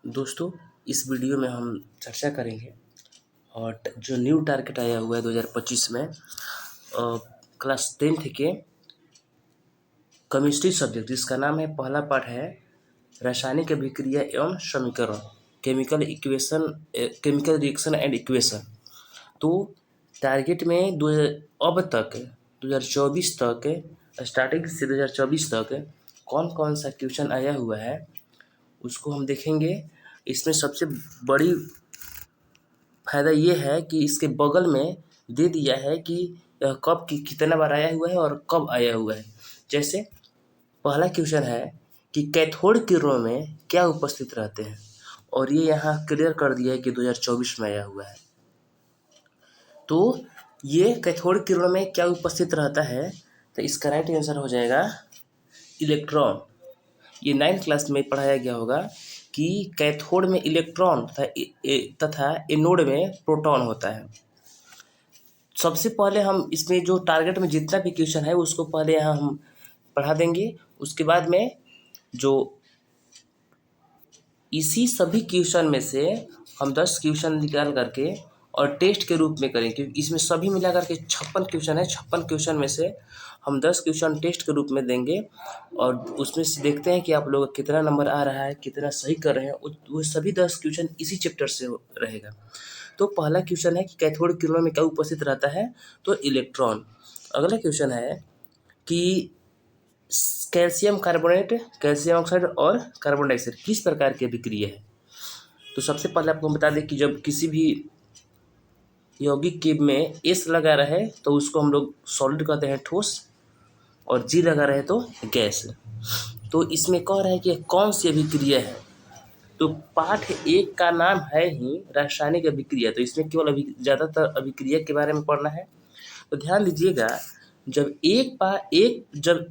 दोस्तों, इस वीडियो में हम चर्चा करेंगे और जो न्यू टारगेट आया हुआ है 2025 में क्लास 10th के केमिस्ट्री सब्जेक्ट, जिसका नाम है, पहला पाठ है रासायनिक अभिक्रिया एवं समीकरण, केमिकल रिएक्शन एंड इक्वेशन। तो टारगेट में अब तक 2024 तक, स्टार्टिंग से 2024 तक कौन कौन सा क्वेश्चन आया हुआ है उसको हम देखेंगे। इसमें सबसे बड़ी फायदा ये है कि इसके बगल में दे दिया है कि यह कब कितना बार आया हुआ है और कब आया हुआ है। जैसे पहला क्वेश्चन है कि कैथोड किरणों में क्या उपस्थित रहते हैं, और ये यहाँ क्लियर कर दिया है कि 2024 में आया हुआ है। तो ये कैथोड किरणों में क्या उपस्थित रहता है, तो इसका राइट आंसर हो जाएगा इलेक्ट्रॉन। ये 9th क्लास में पढ़ाया गया होगा कि कैथोड में इलेक्ट्रॉन तथा एनोड में प्रोटॉन होता है। सबसे पहले हम इसमें जो टारगेट में जितना भी क्वेश्चन है उसको पहले यहाँ हम पढ़ा देंगे। उसके बाद में जो इसी सभी क्वेश्चन में से हम 10 क्वेश्चन निकाल करके और टेस्ट के रूप में करेंगे, क्योंकि इसमें सभी मिला करके 56 क्वेश्चन है। 56 क्वेश्चन में से हम 10 क्वेश्चन टेस्ट के रूप में देंगे और उसमें से देखते हैं कि आप लोग कितना नंबर आ रहा है, कितना सही कर रहे हैं। वो सभी 10 क्वेश्चन इसी चैप्टर से रहेगा। तो पहला क्वेश्चन है कि कैथोड किरणों में क्या उपस्थित रहता है, तो इलेक्ट्रॉन। अगला क्वेश्चन है कि कैल्शियम कार्बोनेट, कैल्शियम ऑक्साइड और कार्बन डाइऑक्साइड किस प्रकार की अभिक्रिया है। तो सबसे पहले आपको बता दें कि जब किसी भी यौगिक के में एस लगा रहे तो उसको हम लोग सॉलिड कहते हैं, ठोस, और जी लगा रहे तो गैस। तो इसमें कह रहा है कि कौन सी अभिक्रिया है। तो पाठ 1 का नाम है ही रासायनिक अभिक्रिया, तो इसमें केवल ज़्यादातर अभिक्रिया के बारे में पढ़ना है। तो ध्यान दीजिएगा, जब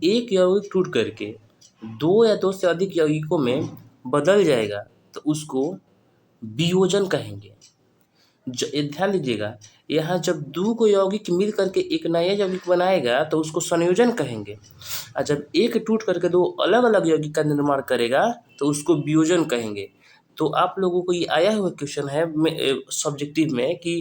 एक यौगिक टूट करके 2 या 2 से अधिक यौगिकों में बदल जाएगा तो उसको वियोजन कहेंगे। ध्यान दीजिएगा, यहाँ जब 2 को यौगिक मिल करके एक नया यौगिक बनाएगा तो उसको संयोजन कहेंगे, और जब एक टूट करके 2 अलग अलग यौगिक का निर्माण करेगा तो उसको वियोजन कहेंगे। तो आप लोगों को ये आया हुआ क्वेश्चन है सब्जेक्टिव में कि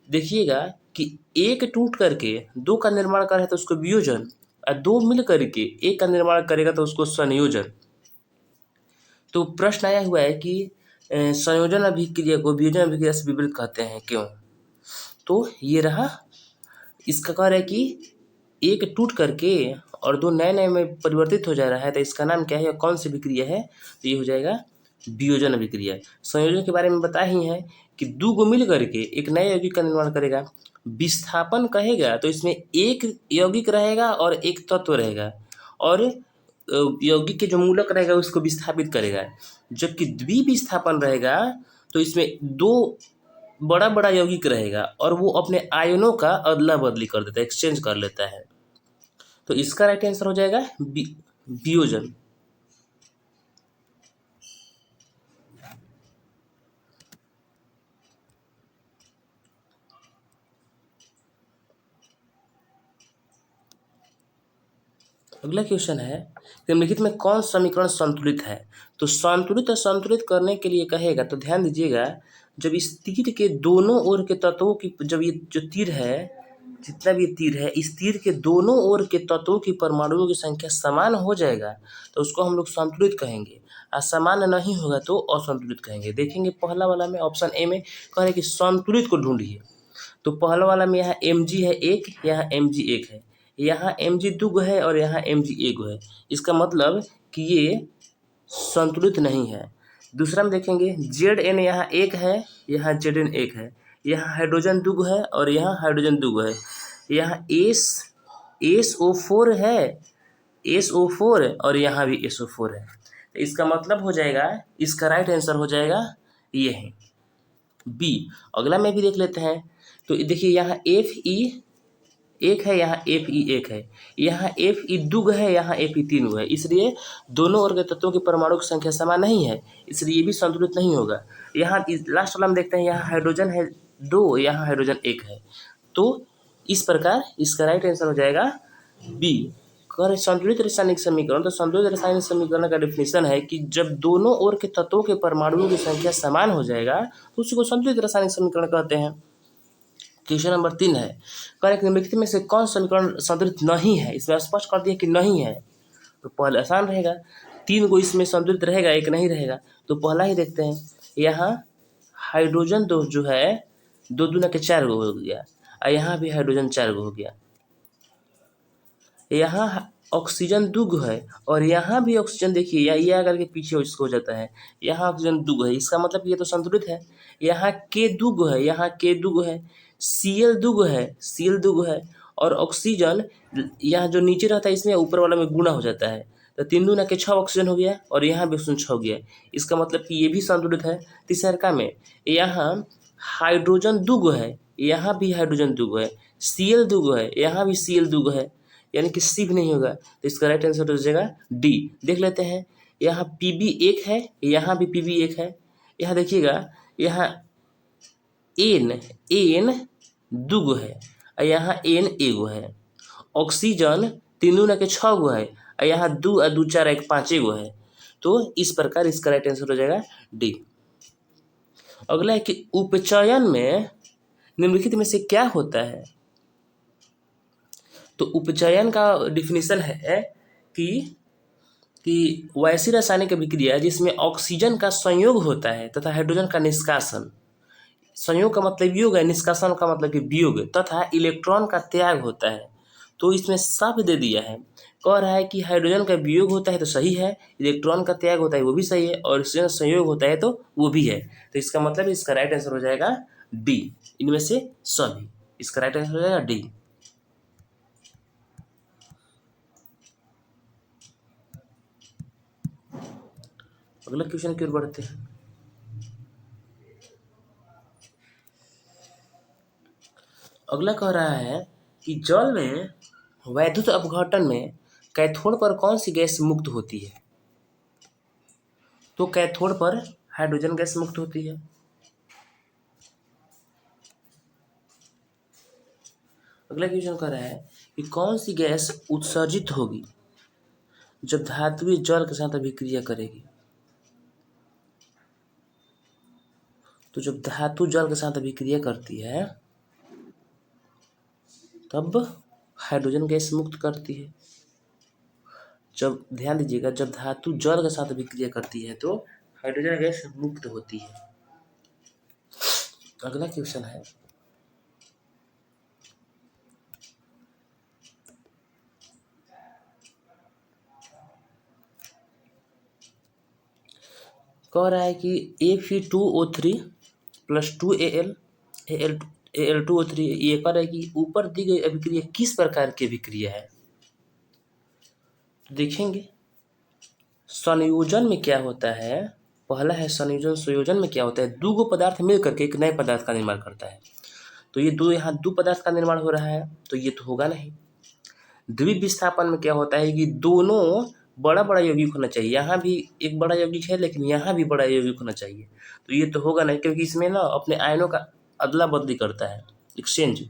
देखिएगा कि एक टूट करके 2 का निर्माण कर रहा है तो उसको वियोजन, और 2 मिल करके एक का निर्माण करेगा तो उसको संयोजन। तो प्रश्न आया हुआ है कि संयोजन अभिक्रिया को वियोजन अभिक्रिया से विपरीत कहते हैं, क्यों। तो ये रहा, इसका कह रहा है कि एक टूट करके और 2 नए नए में परिवर्तित हो जा रहा है, तो इसका नाम क्या है, कौन सी अभिक्रिया है, तो ये हो जाएगा वियोजन अभिक्रिया। संयोजन के बारे में बताया ही है कि 2 को मिल करके एक नए यौगिक का निर्माण करेगा। विस्थापन कहेगा तो इसमें एक यौगिक रहेगा और एक तत्व रहेगा, और यौगिक के जो मूलक रहेगा उसको विस्थापित करेगा। जबकि द्विविस्थापन रहेगा तो इसमें 2 बड़ा बड़ा यौगिक रहेगा और वो अपने आयनों का अदला बदली कर देता है, एक्सचेंज कर लेता है। तो इसका राइट आंसर हो जाएगा वियोजन। अगला क्वेश्चन है, निम्नलिखित में कौन समीकरण संतुलित है। तो संतुलित और संतुलित करने के लिए कहेगा तो ध्यान दीजिएगा, जब इस तीर के दोनों ओर के तत्वों की, जब ये जो तीर है, जितना भी तीर है, इस तीर के दोनों ओर के तत्वों की परमाणुओं की संख्या समान हो जाएगा तो उसको हम लोग संतुलित कहेंगे, और समान नहीं होगा तो असंतुलित कहेंगे। देखेंगे पहला वाला में ऑप्शन ए में कह रहे हैं कि संतुलित को ढूंढिए। तो पहला वाला में यहाँ Mg है 1, यहाँ Mg 1 है, यहाँ Mg 2 गो है और यहाँ Mg 1 गो है। इसका मतलब कि ये संतुलित नहीं है। दूसरा में देखेंगे Zn यहाँ 1 है, यहाँ Zn 1 है, यहाँ हाइड्रोजन 2 गो है और यहाँ हाइड्रोजन 2 गो है, यहाँ SO4 है, SO4 और यहाँ भी SO4 है। तो इसका मतलब हो जाएगा, इसका राइट आंसर हो जाएगा ये है बी। अगला में भी देख लेते हैं। तो देखिए यहाँ Fe 1 है, यहाँ Fe 1 है, यहाँ Fe 2 है, यहाँ Fe 3 है, इसलिए दोनों ओर के तत्वों के परमाणु की संख्या समान नहीं है, इसलिए ये भी संतुलित नहीं होगा। यहाँ लास्ट वाला में देखते हैं, यहाँ हाइड्रोजन है 2, यहाँ हाइड्रोजन 1 है। तो इस प्रकार इसका राइट आंसर हो जाएगा बी। कर संतुलित रासायनिक समीकरण, तो संतुलित रासायनिक समीकरण का डेफिनेशन है कि जब दोनों ओर के तत्वों के परमाणुओं की संख्या समान हो जाएगा तो उसी को संतुलित रासायनिक समीकरण कहते हैं। क्वेश्चन नंबर 3 है, करें निम्नलिखित में से कौन समीकरण संतुलित नहीं है। इसमें स्पष्ट कर दिया कि नहीं है, तो पहले आसान रहेगा, 3 को इसमें संतुलित रहेगा, एक नहीं रहेगा। तो पहला ही देखते हैं, यहाँ हाइड्रोजन दो जो है 2 दूना के 4 गो हो गया, और यहाँ भी हाइड्रोजन 4 गो हो गया। यहाँ ऑक्सीजन 2 गो है और यहाँ भी ऑक्सीजन, देखिए ये आकर के पीछे इसको हो जाता है, यहाँ ऑक्सीजन 2 गो है, इसका मतलब ये तो संतुलित है। यहाँ के 2 गो है, यहाँ के 2 गो है, Cl 2 गो है, Cl 2 गो है, और ऑक्सीजन यहाँ जो नीचे रहता है इसमें ऊपर वाला में गुणा हो जाता है, तो 3 दूना के 6 ऑक्सीजन हो गया और यहाँ भी ऑक्सीजन 6 हो गया। इसका मतलब कि ये भी संतुलित है। तीसरा में यहाँ हाइड्रोजन 2 गो है, यहाँ भी हाइड्रोजन 2 गो है, Cl 2 गो है, यहाँ भी Cl 2 गो है, यानी कि सी भी नहीं होगा, तो इसका राइट आंसर हो जाएगा डी। देख लेते हैं, यहाँ Pb 1 है, यहाँ भी Pb 1 है, यहाँ देखिएगा, यहाँ एन 2 गो है और यहाँ एन एगो है। ऑक्सीजन 3 दूना के 6 गो है और यहाँ 2 और 2 4 1 5 गो है। तो इस प्रकार इसका राइट आंसर हो जाएगा डी। अगला है कि उपचयन में निम्नलिखित में से क्या होता है। तो उपचयन का डिफिनीशन है कि वैसी रासायनिक अभिक्रिया जिसमें ऑक्सीजन का संयोग होता है तथा हाइड्रोजन का निष्कासन। संयोग का मतलब योग है, निष्कासन का मतलब कि वियोग, तथा इलेक्ट्रॉन का त्याग होता है। तो इसमें सब दे दिया है, कह रहा है कि हाइड्रोजन का वियोग होता है तो सही है, इलेक्ट्रॉन का त्याग होता है वो भी सही है, और ऑक्सीजन संयोग होता है तो वो भी है। तो इसका मतलब इसका राइट आंसर हो जाएगा डी, इनमें से सभी। इसका राइट आंसर हो जाएगा डी। अगला क्वेश्चन की ओर बढ़ते हैं। अगला कह रहा है कि जल में वैद्युत अपघटन में कैथोड पर कौन सी गैस मुक्त होती है। तो कैथोड पर हाइड्रोजन गैस मुक्त होती है। अगला क्वेश्चन कह रहा है कि कौन सी गैस उत्सर्जित होगी जब धात्विक जल के साथ अभिक्रिया करेगी। तो जब धातु जल के साथ अभिक्रिया करती है तब हाइड्रोजन गैस मुक्त करती है। जब ध्यान दीजिएगा, जब धातु जल के साथ अभिक्रिया करती है तो हाइड्रोजन गैस मुक्त होती है। अगला क्वेश्चन है, कह रहा है कि Fe2O3 + 2Al2O3 ये कह रहा है कि ऊपर दी गई अभिक्रिया किस प्रकार की अभिक्रिया है। तो देखेंगे, संयोजन में क्या होता है। पहला है संयोजन। संयोजन में क्या होता है, 2 गो पदार्थ मिल करके एक नए पदार्थ का निर्माण करता है। तो ये यहाँ 2 पदार्थ का निर्माण हो रहा है, तो ये तो होगा नहीं। द्वितीय विस्थापन में क्या होता है कि दोनों बड़ा बड़ा यौगिक होना चाहिए। यहाँ भी एक बड़ा यौगिक है लेकिन यहाँ भी बड़ा यौगिक होना चाहिए, तो ये तो होगा नहीं, क्योंकि इसमें ना अपने आयनों का अदला बदली करता है, एक्सचेंज।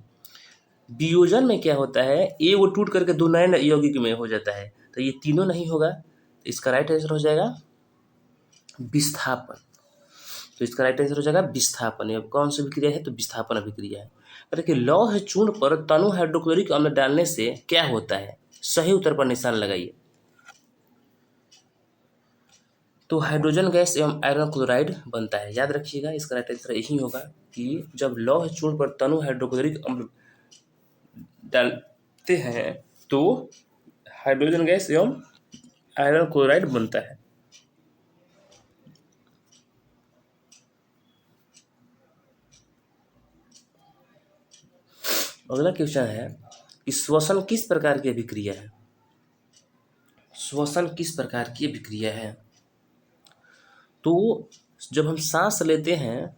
वियोजन में क्या होता है, एक वो टूट करके 2 नए यौगिक में हो जाता है, तो ये तीनों नहीं होगा। तो इसका राइट आंसर हो जाएगा विस्थापन। तो इसका राइट आंसर हो जाएगा विस्थापन। ये कौन सी अभिक्रिया है, तो विस्थापन अभिक्रिया है। देखिए, लौह चूर्ण पर तनु हाइड्रोक्लोरिक अम्ल डालने से क्या होता है। सही उत्तर पर निशान लगाइए। तो हाइड्रोजन गैस एवं आयरन क्लोराइड बनता है। याद रखिएगा, इसका राइट आंसर यही होगा कि जब लौह चूर्ण पर तनु हाइड्रोक्लोरिक अम्ल डालते हैं तो हाइड्रोजन गैस एवं आयरन क्लोराइड बनता है। अगला क्वेश्चन है कि श्वसन किस प्रकार की अभिक्रिया है। श्वसन किस प्रकार की अभिक्रिया है। तो जब हम सांस लेते हैं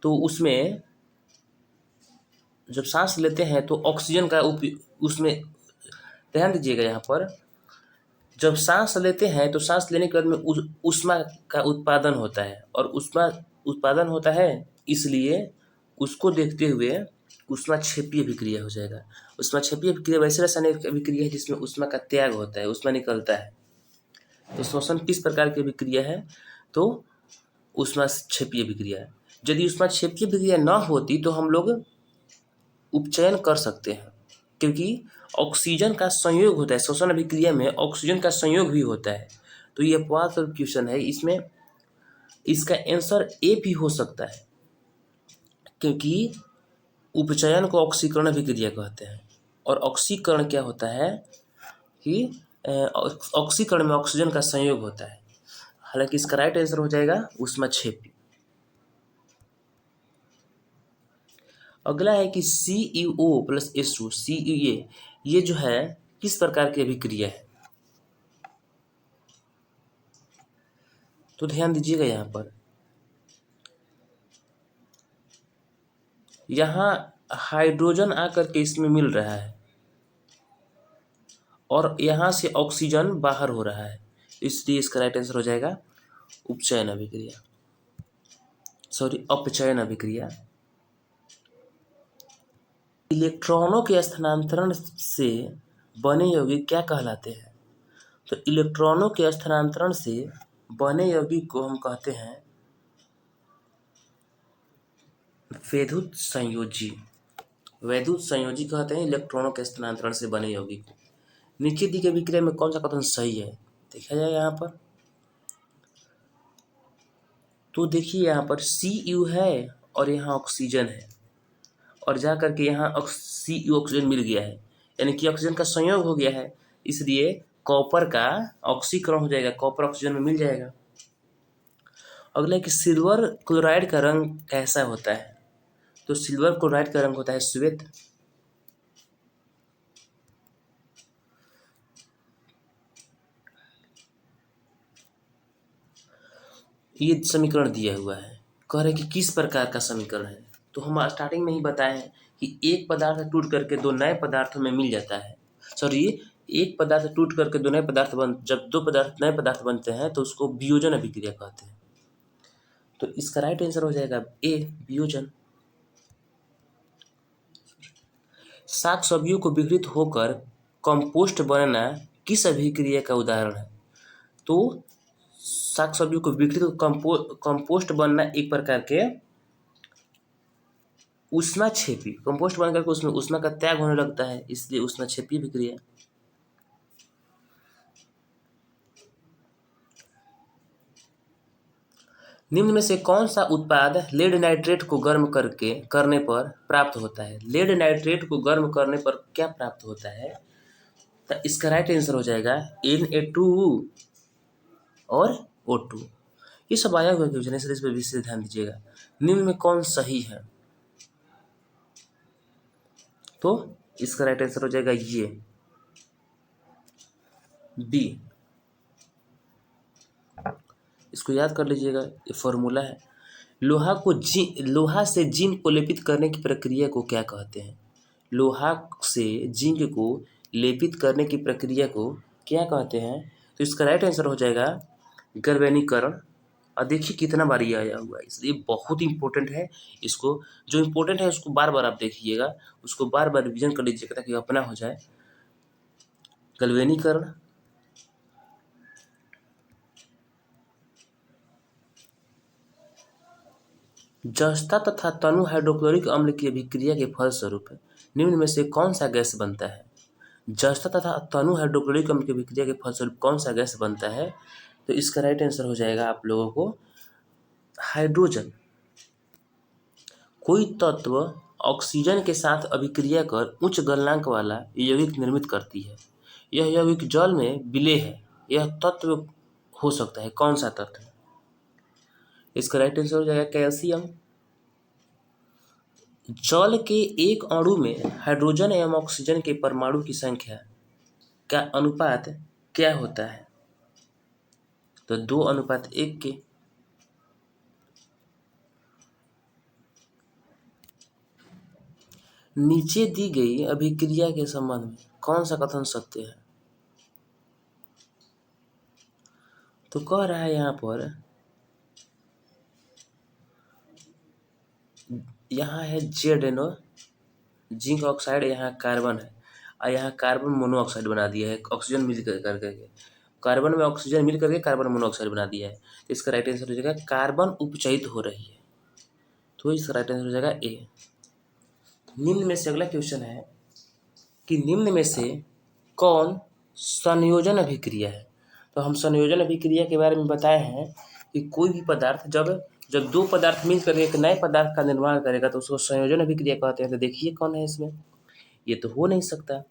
तो उसमें जब सांस लेते हैं तो ऑक्सीजन का उसमें ध्यान दीजिएगा, यहाँ पर जब सांस लेते हैं तो सांस लेने के बाद में ऊष्मा का उत्पादन होता है, और ऊष्मा उत्पादन होता है इसलिए उसको देखते हुए ऊष्माक्षेपीय अभिक्रिया हो जाएगा। ऊष्माक्षेपीय अभिक्रिया वैसे रासायनिक अभिक्रिया है जिसमें ऊष्मा का त्याग होता है, ऊष्मा निकलता है। तो श्वसन किस प्रकार की अभिक्रिया है? तो ऊष्माक्षेपीय अभिक्रिया है। यदि ऊष्माक्षेपीय अभिक्रिया न होती तो हम लोग उपचयन कर सकते हैं, क्योंकि ऑक्सीजन का संयोग होता है श्वसन अभिक्रिया में, ऑक्सीजन का संयोग भी होता है। तो ये अपवाद क्वेश्चन है, इसमें इसका आंसर ए भी हो सकता है, क्योंकि उपचयन को ऑक्सीकरण अभिक्रिया कहते हैं। और ऑक्सीकरण क्या होता है कि ऑक्सीकरण में ऑक्सीजन का संयोग होता है। हालांकि इसका राइट आंसर हो जाएगा ऊष्माक्षेपी। अगला है कि CuO प्लस H2 CuA, ये जो है किस प्रकार की अभिक्रिया है? तो ध्यान दीजिएगा यहाँ पर, यहाँ हाइड्रोजन आकर के इसमें मिल रहा है और यहाँ से ऑक्सीजन बाहर हो रहा है, इसलिए इसका राइट आंसर हो जाएगा उपचयन अभिक्रिया, सॉरी अपचयन अभिक्रिया। इलेक्ट्रॉनों के स्थानांतरण से बने यौगिक क्या कहलाते हैं? तो इलेक्ट्रॉनों के स्थानांतरण से बने यौगिक को हम कहते हैं वैद्युत संयोजी। वैद्युत संयोजी कहते हैं इलेक्ट्रॉनों के स्थानांतरण से बने यौगिक को। नीचे दी गई अभिक्रिया में कौन सा कथन सही है? देखा जाए यहाँ पर, तो देखिए यहाँ पर Cu है और यहाँ ऑक्सीजन है, और जा करके यहाँ Cu ऑक्सीजन मिल गया है, यानी कि ऑक्सीजन का संयोग हो गया है, इसलिए कॉपर का ऑक्सीकरण हो जाएगा, कॉपर ऑक्सीजन में मिल जाएगा। अगला है कि सिल्वर क्लोराइड का रंग कैसा होता है? तो सिल्वर क्लोराइड का रंग होता है श्वेत। ये समीकरण दिया हुआ है, कह रहे कि किस प्रकार का समीकरण है। तो हम स्टार्टिंग में ही बताए हैं कि एक पदार्थ टूट करके दो नए पदार्थों में मिल जाता है, सॉरी एक पदार्थ टूट करके दो नए पदार्थ जब दो पदार्थ नए पदार्थ बनते हैं तो उसको वियोजन अभिक्रिया कहते हैं। तो इसका राइट आंसर हो जाएगा ए, वियोजन। शाक सब्जियों को विघटित होकर कंपोस्ट बनना किस अभिक्रिया का उदाहरण है? तो शाक सब्जियों को विघटित कंपोस्ट बनना एक प्रकार के ऊष्माक्षेपी, कंपोस्ट बन करके उसमें ऊष्मा का त्याग होने लगता है, इसलिए ऊष्माक्षेपी अभिक्रिया। निम्न में से कौन सा उत्पाद लेड नाइट्रेट को गर्म करने पर प्राप्त होता है? लेड नाइट्रेट को गर्म करने पर क्या प्राप्त होता है? तो इसका राइट आंसर हो जाएगा Na2 और O2। ये सब आया हुआ क्वेश्चन है, इसलिए इस पर विशेष ध्यान दीजिएगा। निम्न में कौन सही है? तो इसका राइट आंसर हो जाएगा ये बी। इसको याद कर लीजिएगा, ये फॉर्मूला है। लोहा से जिंक को लेपित करने की प्रक्रिया को क्या कहते हैं? लोहा से जिंक को लेपित करने की प्रक्रिया को क्या कहते हैं? तो इसका राइट आंसर हो जाएगा गैल्वेनीकरण। और देखिए कितना बार ये आया हुआ है, इसलिए बहुत इंपॉर्टेंट है। इसको जो इंपॉर्टेंट है उसको बार बार आप देखिएगा, उसको बार बार रिविजन कर लीजिएगा ताकि अपना हो जाए। गैल्वेनीकरण, जस्ता तथा तनु हाइड्रोक्लोरिक अम्ल की अभिक्रिया के फलस्वरूप निम्न में से कौन सा गैस बनता है? जस्ता तथा तनु हाइड्रोक्लोरिक अम्ल की अभिक्रिया के फलस्वरूप कौन सा गैस बनता है? तो इसका राइट आंसर हो जाएगा आप लोगों को हाइड्रोजन। कोई तत्व ऑक्सीजन के साथ अभिक्रिया कर उच्च गलनांक वाला यौगिक निर्मित करती है। यह यौगिक जल में विलेय है। यह तत्व हो सकता है कौन सा तत्व? इसका राइट आंसर हो जाएगा कैल्शियम। जल के एक अणु में हाइड्रोजन एवं ऑक्सीजन के परमाणु की संख्या का अनुपात क्या होता है? तो 2:1 के। नीचे दी गई अभिक्रिया के संबंध में कौन सा कथन सत्य है? तो कह रहा है यहाँ पर, यहाँ है ZNO जिंक ऑक्साइड, यहाँ कार्बन है और यहाँ कार्बन मोनोऑक्साइड बना दिया है ऑक्सीजन मिल करके। कार्बन में ऑक्सीजन मिल करके कार्बन मोनोऑक्साइड बना दिया है। तो इसका राइट आंसर हो जाएगा कार्बन उपचयित हो रही है, तो इसका राइट आंसर हो जाएगा ए। निम्न में से अगला क्वेश्चन है कि निम्न में से कौन संयोजन अभिक्रिया है। तो हम संयोजन अभिक्रिया के बारे में बताए हैं कि कोई भी पदार्थ जब दो पदार्थ मिलकर एक नए पदार्थ का निर्माण करेगा तो उसको संयोजन अभिक्रिया कहते हैं। तो देखिए कौन है इसमें, ये तो हो नहीं सकता।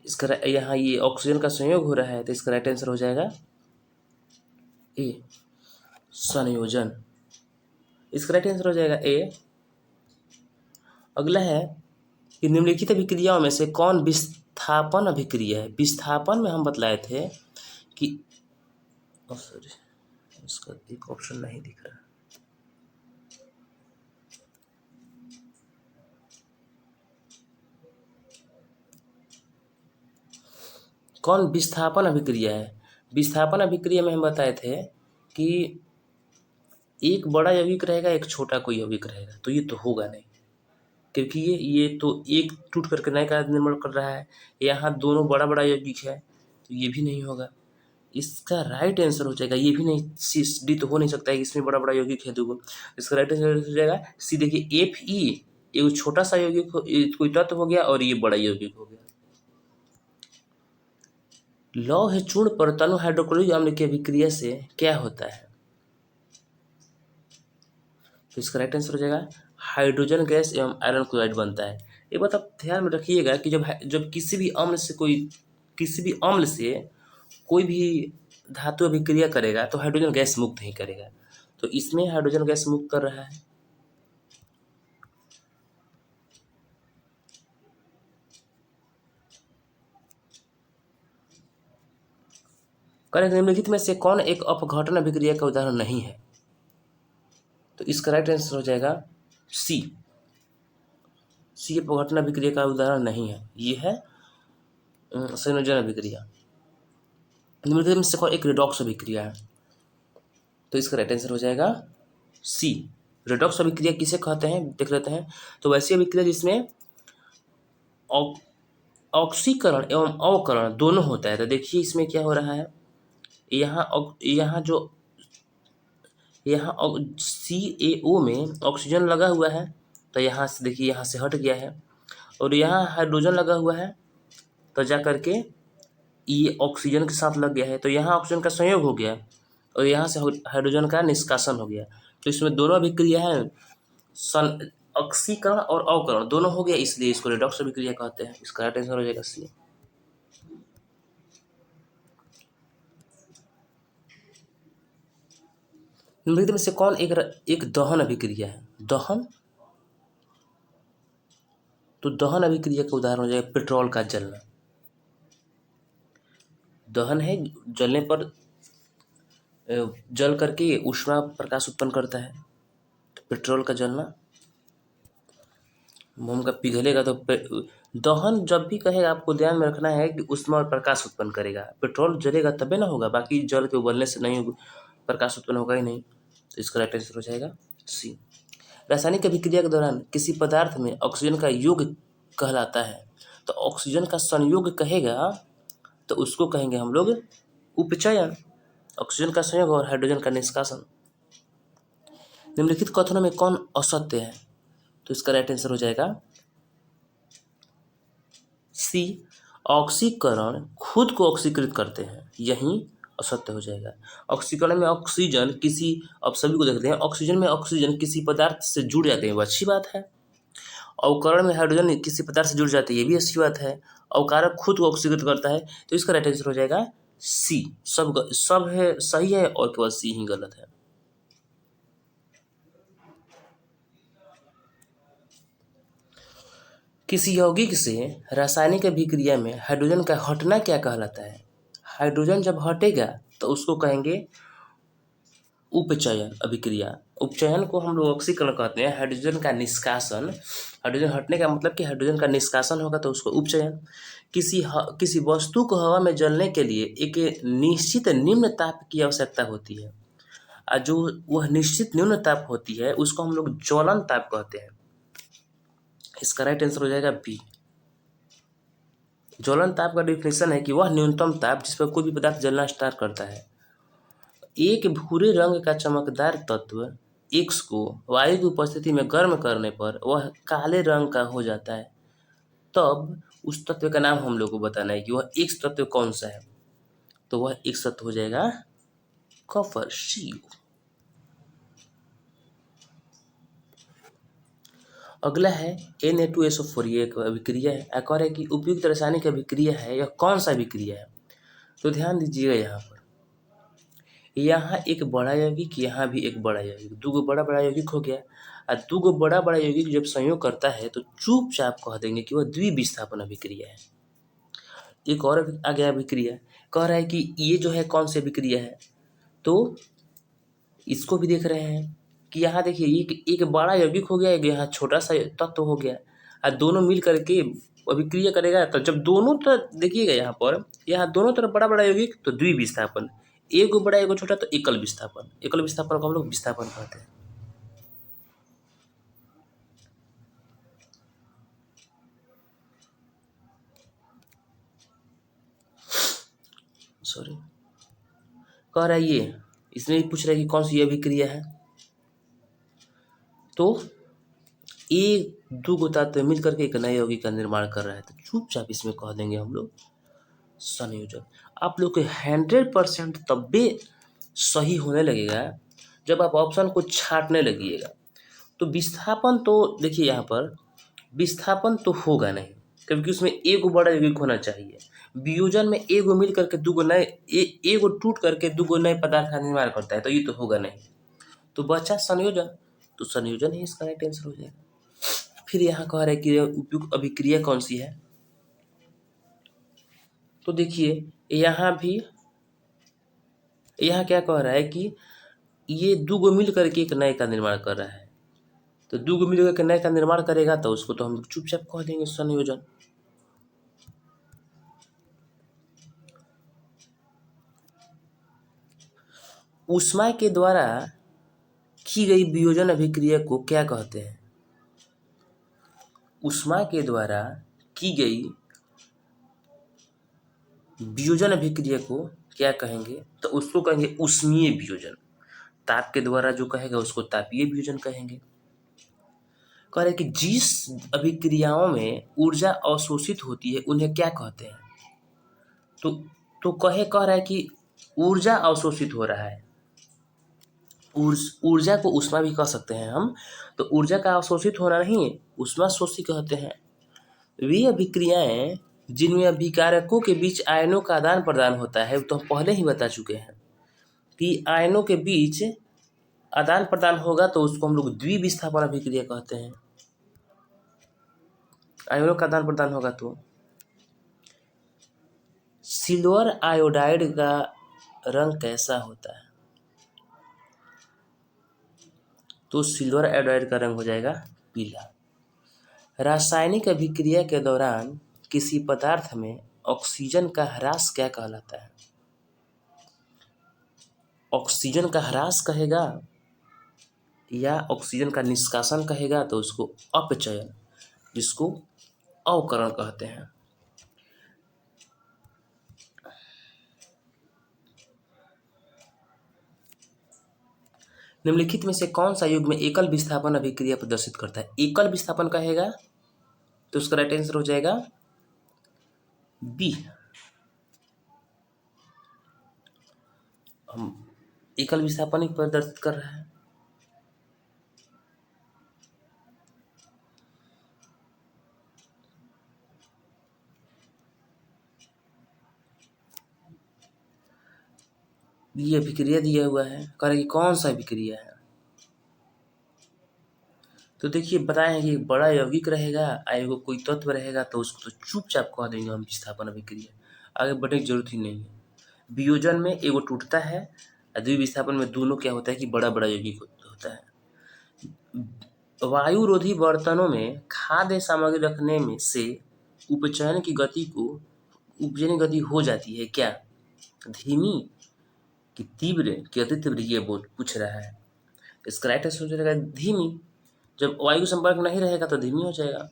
इसका यहाँ ये ऑक्सीजन का संयोग हो रहा है, तो इसका राइट आंसर हो जाएगा ए, संयोजन। इसका राइट आंसर हो जाएगा ए। अगला है कि निम्नलिखित अभिक्रियाओं में से कौन विस्थापन अभिक्रिया है। विस्थापन में हम बतलाए थे कि सॉरी, इसका एक ऑप्शन नहीं दिख रहा। कौन विस्थापन अभिक्रिया है। विस्थापन अभिक्रिया में हम बताए थे कि एक बड़ा यौगिक रहेगा, एक छोटा कोई यौगिक रहेगा, तो ये तो होगा नहीं, क्योंकि ये तो एक टूट करके नए का निर्माण कर रहा है। यहाँ दोनों बड़ा बड़ा यौगिक है, तो ये भी नहीं होगा। इसका राइट आंसर हो जाएगा, ये भी नहीं, सी डी तो हो नहीं सकता है, इसमें बड़ा बड़ा यौगिक है दो। इसका राइट आंसर हो जाएगा सी। देखिए एफ ई, एक छोटा सा यौगिक कोई तत्व हो गया और ये बड़ा यौगिक हो गया। लौह चूर्ण परमाणु हाइड्रोक्लोरिक अम्ल की अभिक्रिया से क्या होता है। तो इसका राइट आंसर हो जाएगा हाइड्रोजन गैस एवं आयरन क्लोराइड बनता है। ये बात आप ध्यान में रखिएगा कि जब किसी भी अम्ल से कोई भी धातु अभिक्रिया करेगा तो हाइड्रोजन गैस मुक्त नहीं करेगा, तो इसमें हाइड्रोजन गैस मुक्त कर रहा है। निम्नलिखित में से कौन एक अपघटन अभिक्रिया का उदाहरण नहीं है। तो इसका राइट आंसर हो जाएगा सी। अपघटन अभिक्रिया का उदाहरण नहीं है, ये है संयोजन अभिक्रिया। निम्नलिखित में से कौन एक रिडॉक्स अभिक्रिया है। तो इसका राइट आंसर हो जाएगा सी। रिडॉक्स अभिक्रिया किसे कहते हैं देख लेते हैं। तो वैसी अभिक्रिया जिसमें ऑक्सीकरण एवं अवकरण दोनों होता है। तो देखिए इसमें क्या हो रहा है, यहाँ CaO में ऑक्सीजन लगा हुआ है, तो यहाँ से देखिए यहाँ से हट गया है, और यहाँ हाइड्रोजन लगा हुआ है, तो जा करके ये ऑक्सीजन के साथ लग गया है, तो यहाँ ऑक्सीजन का संयोग हो गया और यहाँ से हाइड्रोजन का निष्कासन हो गया। तो इसमें दोनों अभिक्रिया है, ऑक्सीकरण और अवकरण दोनों हो गया, इसलिए इसको रिडॉक्स अभिक्रिया कहते हैं। इसका राइट आंसर हो जाएगा सी। निम्नलिखित में से कौन एक दहन अभिक्रिया है। दहन, तो दहन अभिक्रिया का उदाहरण हो जाएगा पेट्रोल का जलना। दहन है जलने पर जल करके ऊष्मा प्रकाश उत्पन्न करता है। पेट्रोल का जलना, मोम का पिघलेगा तो दहन जब भी कहेगा आपको ध्यान में रखना है कि ऊष्मा और प्रकाश उत्पन्न करेगा। पेट्रोल जलेगा तबे ना होगा, बाकी जल के उबलने से नहीं प्रकाश उत्पन्न होगा ही नहीं। तो इसका राइट आंसर हो जाएगा सी। रासायनिक अभिक्रिया के दौरान किसी पदार्थ में ऑक्सीजन का योग कहलाता है। तो ऑक्सीजन का संयोग कहेगा तो उसको कहेंगे हम लोग उपचयन। ऑक्सीजन का संयोग और हाइड्रोजन का निष्कासन। निम्नलिखित कथनों में कौन असत्य है। तो इसका राइट आंसर हो जाएगा सी। ऑक्सीकरण खुद को ऑक्सीकृत करते हैं, यही असत्य हो जाएगा। ऑक्सीकरण में ऑक्सीजन किसी, अब सभी को देखते हैं, ऑक्सीजन में ऑक्सीजन किसी पदार्थ से जुड़ जाते हैं, वो अच्छी बात है। अवकरण में हाइड्रोजन किसी पदार्थ से जुड़ जाते हैं, ये भी अच्छी बात है। अवकारक खुद को ऑक्सीकृत करता है, तो इसका राइट आंसर हो जाएगा सी। सब है सही है और केवल सी ही गलत है। किसी यौगिक से रासायनिक अभिक्रिया में हाइड्रोजन का हटना क्या कहलाता है। हाइड्रोजन जब हटेगा तो उसको कहेंगे उपचयन अभिक्रिया। उपचयन को हम लोग ऑक्सीकरण कहते हैं। हाइड्रोजन का निष्कासन, हाइड्रोजन हटने का मतलब कि हाइड्रोजन का निष्कासन होगा, तो उसको उपचयन। किसी वस्तु को हवा में जलने के लिए एक निश्चित निम्न ताप की आवश्यकता होती है, और जो वह निश्चित न्यून ताप होती है उसको हम लोग ज्वलन ताप कहते हैं। इसका राइट आंसर हो जाएगा बी। ज्वलन ताप का डिफिनेशन है कि वह न्यूनतम ताप जिस पर कोई भी पदार्थ जलना स्टार्ट करता है। एक भूरे रंग का चमकदार तत्व एक्स को वायु की उपस्थिति में गर्म करने पर वह काले रंग का हो जाता है। तब उस तत्व का नाम हम लोग को बताना है कि वह एक्स तत्व कौन सा है। तो वह एक्स तत्व हो जाएगा कॉपर, Cu। अगला है Na2SO4, ये एक अभिक्रिया है। एक और है कि उपयुक्त रासायनिक अभिक्रिया है, यह कौन सा अभिक्रिया है। तो ध्यान दीजिएगा, यहाँ एक बड़ा यौगिक, यहाँ भी एक बड़ा यौगिक, दो बड़ा बड़ा यौगिक हो गया। और दो बड़ा बड़ा यौगिक जब संयोग करता है तो चुपचाप कह देंगे कि वह द्विविस्थापन अभिक्रिया है। एक और आ गया अभिक्रिया, कह रहा है कि ये जो है कौन सी अभिक्रिया है। तो इसको भी देख रहे हैं कि यहाँ देखिए एक बड़ा यौगिक हो गया, एक यहाँ छोटा सा तत्व हो गया, और दोनों मिल करके अभिक्रिया करेगा। तो जब दोनों तरफ देखिएगा, यहाँ दोनों तरफ बड़ा बड़ा यौगिक तो द्विविस्थापन, एगो बड़ा एगो छोटा तो एकल विस्थापन। एकल विस्थापन को हम लोग विस्थापन कहते हैं। सॉरी, कह रहा है ये, इसमें भी पूछ रहा है कि कौन सी अभिक्रिया है। तो ये दो तत्व मिल करके एक नए यौगिक का निर्माण कर रहा है, तो चुपचाप इसमें कह देंगे हम लोग संयोजन। आप लोग के 100% तब भी सही होने लगेगा जब आप ऑप्शन को छांटने लगिएगा। तो विस्थापन तो देखिए, यहाँ पर विस्थापन तो होगा नहीं, क्योंकि उसमें एगो बड़ा यौगिक होना चाहिए। वियोजन में एगो मिल करके दूगो नए एगो टूट करके दूगो नए पदार्थ का निर्माण करता है, तो ये तो होगा नहीं। तो बचा संयोजन, तो संयोजन ही इसका राइट आंसर हो जाएगा। फिर यहाँ कह रहा है कि उपयुक्त अभिक्रिया कौन सी है। तो देखिए, यहाँ क्या कह रहा है कि ये दूगो मिल करके एक नए का निर्माण कर रहा है। तो दूगो मिल करके नए का निर्माण करेगा तो उसको तो हम चुपचाप कह देंगे संयोजन। ऊष्मा के द्वारा की गई वियोजन अभिक्रिया को क्या कहते हैं। ऊष्मा के द्वारा की गई वियोजन अभिक्रिया को क्या कहेंगे, तो उसको कहेंगे ऊष्मीय वियोजन। ताप के द्वारा जो कहेगा उसको तापीय वियोजन कहेंगे। कह रहे कि जिस अभिक्रियाओं में ऊर्जा अवशोषित होती है उन्हें क्या कहते हैं। तो कह रहा है कि ऊर्जा अवशोषित हो रहा है। ऊर्जा को ऊष्मा भी कह सकते हैं हम। तो ऊर्जा का अवशोषित होना नहीं, ऊष्मा शोषी कहते हैं। वे अभिक्रियाएं जिनमें अभिकारकों के बीच आयनों का आदान प्रदान होता है, तो हम पहले ही बता चुके हैं कि आयनों के बीच आदान प्रदान होगा तो उसको हम लोग द्विविस्थापन अभिक्रिया कहते हैं। आयनों का आदान प्रदान होगा तो सिल्वर आयोडाइड का रंग कैसा होता है। तो सिल्वर आयोडाइड का रंग हो जाएगा पीला। रासायनिक अभिक्रिया के दौरान किसी पदार्थ में ऑक्सीजन का ह्रास क्या कहलाता है। ऑक्सीजन का ह्रास कहेगा या ऑक्सीजन का निष्कासन कहेगा तो उसको अपचयन, जिसको अवकरण कहते हैं। निम्नलिखित में से कौन सा युग्म एकल विस्थापन अभिक्रिया प्रदर्शित करता है। एकल विस्थापन कहेगा तो उसका राइट आंसर हो जाएगा बी। हम एकल विस्थापन ही प्रदर्शित कर रहे हैं। ये अभिक्रिया दिया हुआ है, कह रहे कि कौन सा अभिक्रिया है। तो देखिए, बताएं कि बड़ा यौगिक रहेगा, एगो कोई तत्व रहेगा तो उसको तो चुपचाप कह देंगे हम विस्थापन अभिक्रिया, आगे बढ़ने की जरूरत ही नहीं है। वियोजन में एगो टूटता है, द्विविस्थापन में दोनों क्या होता है कि बड़ा बड़ा यौगिक होता है। वायुरोधी बर्तनों में खाद्य सामग्री रखने में से उपचयन की गति हो जाती है क्या, धीमी कि तीव्र कि अति तीव्र, ये पूछ रहा है। इसका राइट आंसर हो जाएगा धीमी। जब वायु संपर्क नहीं रहेगा तो धीमी हो जाएगा।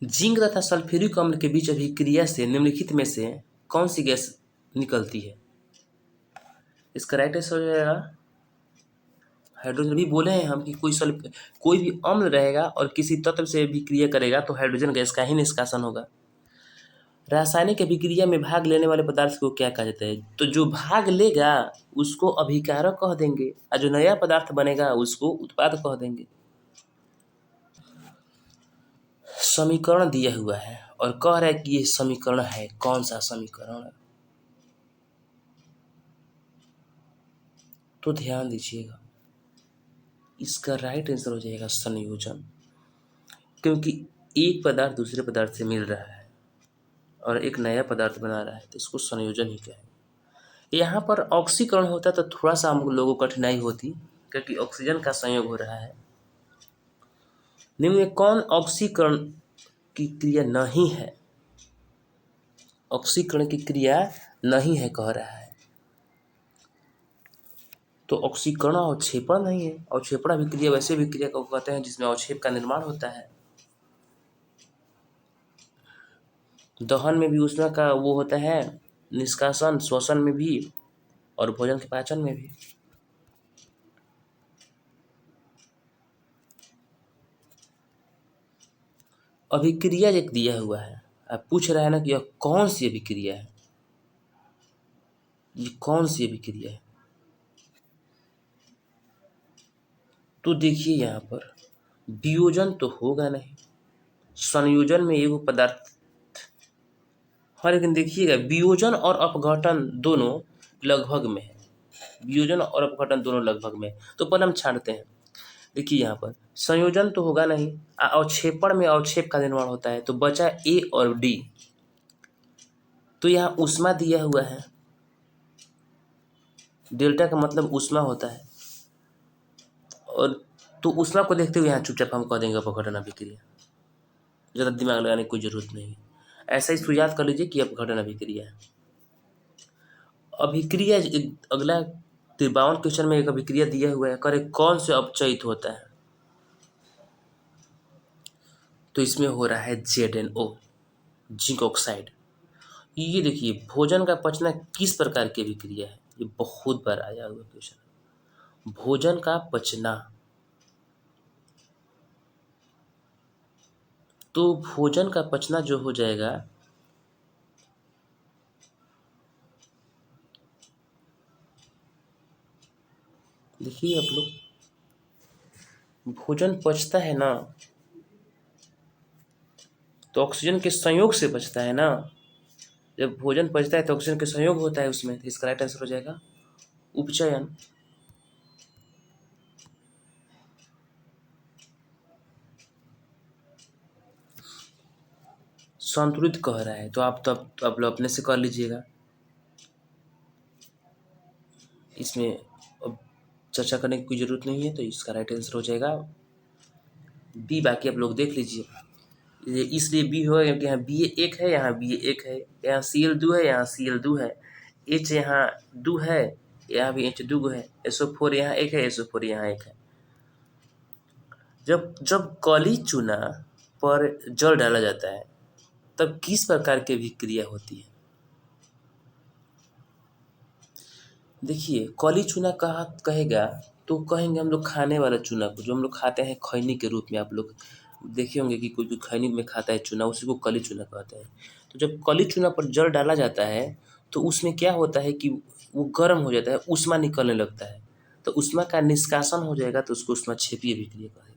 जिंक तथा सल्फ्यूरिक अम्ल के बीच अभिक्रिया से निम्नलिखित में से कौन सी गैस निकलती है? इसका राइट आंसर हो जाएगा हाइड्रोजन। भी बोले हैं हम कि कोई भी अम्ल रहेगा और किसी तत्व से अभिक्रिया करेगा तो हाइड्रोजन गैस का ही निष्कासन होगा। रासायनिक अभिक्रिया में भाग लेने वाले पदार्थ को क्या कहा जाता है? तो जो भाग लेगा उसको अभिकारक कह देंगे और जो नया पदार्थ बनेगा उसको उत्पाद कह देंगे। समीकरण दिया हुआ है और कह रहा है कि ये समीकरण है, कौन सा समीकरण? तो ध्यान दीजिएगा, इसका राइट आंसर हो जाएगा संयोजन, क्योंकि एक पदार्थ दूसरे पदार्थ से मिल रहा है और एक नया पदार्थ बना रहा है तो इसको संयोजन ही कहेंगे। यहाँ पर ऑक्सीकरण होता तो थोड़ा सा हम लोगों को कठिनाई होती, क्योंकि ऑक्सीजन का संयोग हो रहा है। निम्न में कौन ऑक्सीकरण की क्रिया नहीं है? ऑक्सीकरण की क्रिया नहीं है कह रहा है, तो ऑक्सीकरण अवक्षेपण नहीं है। अवक्षेपण अभिक्रिया वैसे अभिक्रिया को कहते हैं जिसमें अवक्षेप का निर्माण होता है। दहन में भी ऊष्मा का वो होता है, निष्कासन, श्वसन में भी और भोजन के पाचन में भी। अभिक्रिया एक दिया हुआ है, आप पूछ रहा है ना कि यह कौन सी अभिक्रिया है, ये कौन सी अभिक्रिया है? तो देखिए यहाँ पर वियोजन तो होगा नहीं, संयोजन में एगो पदार्थ। हाँ, लेकिन देखिएगा वियोजन और अपघटन दोनों लगभग में है, वियोजन और अपघटन दोनों लगभग में है। तो पहले हम छांटते हैं। देखिए यहाँ पर संयोजन तो होगा नहीं, अवक्षेपण में अवक्षेप का निर्माण होता है, तो बचा ए और डी। तो यहाँ ऊष्मा दिया हुआ है, डेल्टा का मतलब ऊष्मा होता है, और तो ऊष्मा को देखते हुए यहाँ चुपचाप हम कह देंगे अपघटन अभिक्रिया, ज़्यादा दिमाग लगाने की कोई जरूरत नहीं है। ऐसा ही याद कर लीजिए कि अपघटन अभिक्रिया है। अभिक्रिया अगला 53 क्वेश्चन में एक अभिक्रिया दिया हुआ है, करे कौन से अपचयित होता है? तो इसमें हो रहा है ZnO, जिंक ऑक्साइड। ये देखिए भोजन का पचना किस प्रकार की अभिक्रिया है, ये बहुत बार आया हुआ क्वेश्चन। भोजन का पचना, तो भोजन का पचना जो हो जाएगा, देखिए आप लोग, भोजन पचता है ना तो ऑक्सीजन के संयोग से पचता है ना। जब भोजन पचता है तो ऑक्सीजन के संयोग होता है उसमें, तो इसका राइट आंसर हो जाएगा उपचयन। संतुलित कह रहा है तो आप लोग अपने से कर लीजिएगा, इसमें अब चर्चा करने की कोई ज़रूरत नहीं है, तो इसका राइट आंसर हो जाएगा बी। बाकी आप लोग देख लीजिए, ये इसलिए बी होगा क्योंकि यहाँ बी एक है, यहाँ बी एक है, यहाँ Cl2 है, यहाँ Cl2 है, H यहाँ 2 है, यहाँ भी H2 है, SO4 यहाँ एक है, SO4 यहाँ एक है। जब जब काली चूना पर जल डाला जाता है तब किस प्रकार की अभिक्रिया होती है? देखिए काली चूना कहा कहेगा तो कहेंगे हम लोग खाने वाला चूना को, जो हम लोग खाते हैं खैनी के रूप में। आप लोग देखे होंगे कि कोई खैनी में खाता है चूना, उसी को काली चूना कहते हैं। तो जब काली चूना पर जल डाला जाता है तो उसमें क्या होता है कि वो गर्म हो जाता है, ऊष्मा निकलने लगता है, तो ऊष्मा का निष्कासन हो जाएगा, तो उसको ऊष्माक्षेपी अभिक्रिया कहेंगे।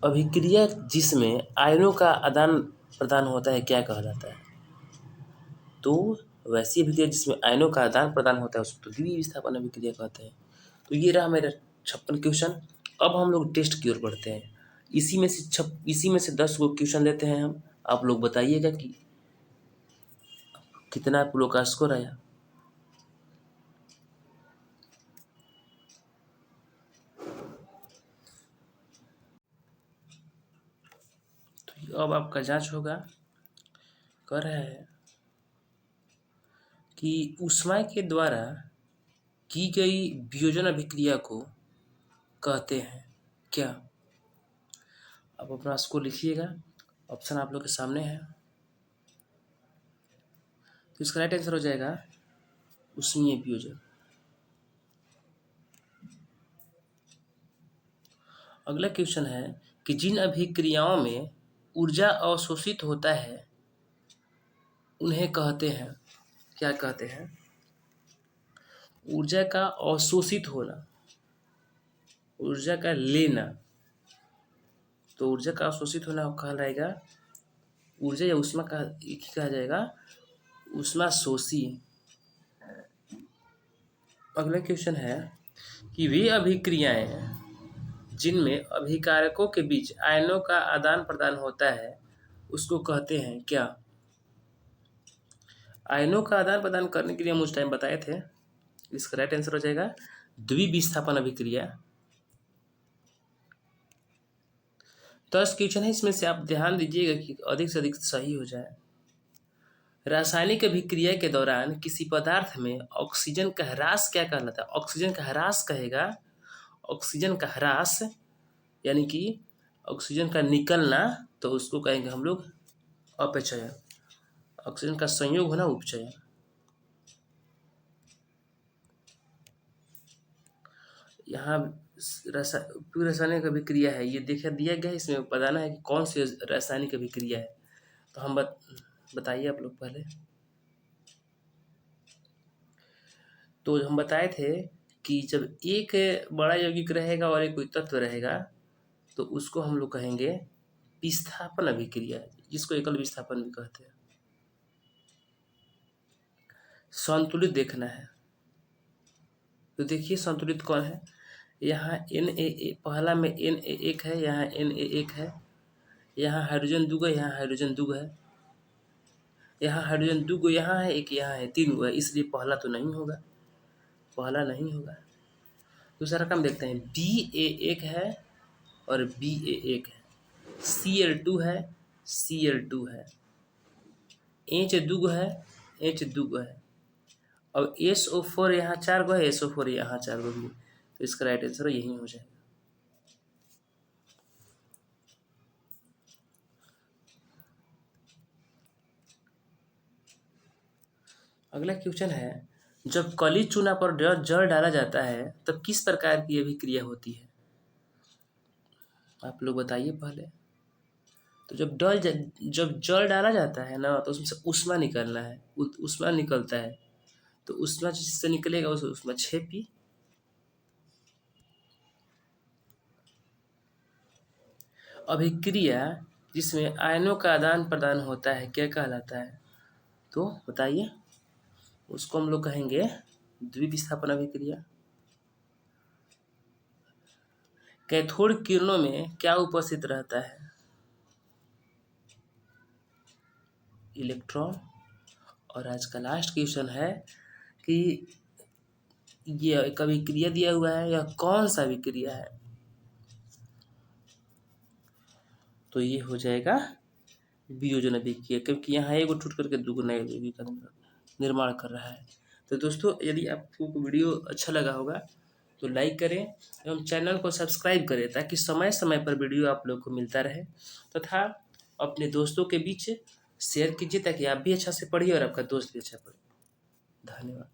अभिक्रिया जिसमें आयनों का आदान प्रदान होता है क्या कहलाता है? तो वैसी अभिक्रिया जिसमें आयनों का आदान प्रदान होता है उसको तो द्वितीय विस्थापन अभिक्रिया कहते हैं। तो ये रहा मेरा 56 क्वेश्चन। अब हम लोग टेस्ट की ओर बढ़ते हैं। इसी में से 10 गो क्वेश्चन लेते हैं हम। आप लोग बताइएगा कि कितना आप लोग का स्कोर आया। तो अब आपका जांच होगा, कह रहा है कि ऊष्मा के द्वारा की गई वियोजन अभिक्रिया को कहते हैं क्या? आप अपना स्कोर लिखिएगा, ऑप्शन आप लोग के सामने है। तो इसका राइट आंसर हो जाएगा उष्मीय वियोजन। अगला क्वेश्चन है कि जिन अभिक्रियाओं में ऊर्जा अवशोषित होता है उन्हें कहते हैं, क्या कहते हैं? ऊर्जा का अवशोषित होना, ऊर्जा का लेना, तो ऊर्जा का अवशोषित होना कहा जाएगा ऊर्जा या ऊष्मा का एक ही कहा जाएगा ऊष्मा शोषी। अगला क्वेश्चन है कि वे अभिक्रियाएं जिनमें अभिकारकों के बीच आयनों का आदान प्रदान होता है उसको कहते हैं क्या? आयनों का आदान प्रदान करने के लिए हम उस टाइम बताए थे। इसका राइट आंसर हो जाएगा द्विविस्थापन अभिक्रिया। 10 क्वेश्चन है, इसमें से आप ध्यान दीजिएगा कि अधिक से अधिक सही हो जाए। रासायनिक अभिक्रिया के दौरान किसी पदार्थ में ऑक्सीजन का ह्रास क्या कहलाता है? ऑक्सीजन का ह्रास कहेगा, ऑक्सीजन का ह्रास यानी कि ऑक्सीजन का निकलना, तो उसको कहेंगे हम लोग अपचयन। ऑक्सीजन का संयोग होना उपचयन। यहाँ रासायनिक अभिक्रिया है, ये देखा दिया गया है, इसमें बताना है कि कौन सी रासायनिक अभिक्रिया है। तो हम बताइए आप लोग पहले। तो हम बताए थे कि जब एक बड़ा यौगिक रहेगा और एक कोई तत्व रहेगा तो उसको हम लोग कहेंगे विस्थापन अभिक्रिया, जिसको एकल विस्थापन भी कहते हैं। संतुलित देखना है, तो देखिए संतुलित कौन है। यहाँ Na पहला में Na1 है, यहाँ Na1 है, यहाँ हाइड्रोजन दूगो, यहाँ हाइड्रोजन दूगो है, यहाँ हाइड्रोजन दूगो यहाँ है, एक यहाँ है, 3 गो है, इसलिए पहला तो नहीं होगा, पहला नहीं होगा। दूसरा काम देखते हैं, Ba1 है और Ba1 है, Cl2 है, Cl2 है, H दूगो है, H दूगो है, और SO4 यहाँ 4 गो है, SO4 यहाँ 4 गो भी, तो इसका राइट आंसर यही हो जाएगा। अगला क्वेश्चन है, जब कली चूना पर जल डाला जाता है तब किस प्रकार की अभिक्रिया होती है? आप लोग बताइए पहले। तो जब जल डाला जाता है ना, तो उसमें से ऊष्मा निकलना है, ऊष्मा निकलता है, तो ऊष्मा जिससे निकलेगा उस ऊष्मा क्षेपी। अभिक्रिया जिसमें आयनों का आदान प्रदान होता है क्या कहलाता है? तो बताइए, उसको हम लोग कहेंगे द्विविस्थापन अभिक्रिया। कैथोड किरणों में क्या उपस्थित रहता है? इलेक्ट्रॉन। और आज का लास्ट क्वेश्चन है कि ये एक अभिक्रिया दिया हुआ है, यह कौन सा अभिक्रिया है? तो ये हो जाएगा वियोजन अभिक्रिया, क्योंकि यहाँ एक टूट करके दूगो नए यौगिक का निर्माण कर रहा है। तो दोस्तों, यदि आपको वीडियो अच्छा लगा होगा तो लाइक करें एवं चैनल को सब्सक्राइब करें, ताकि समय समय पर वीडियो आप लोग को मिलता रहे, तथा अपने दोस्तों के बीच शेयर कीजिए ताकि आप भी अच्छा से पढ़िए और आपका दोस्त भी अच्छा पढ़े। धन्यवाद।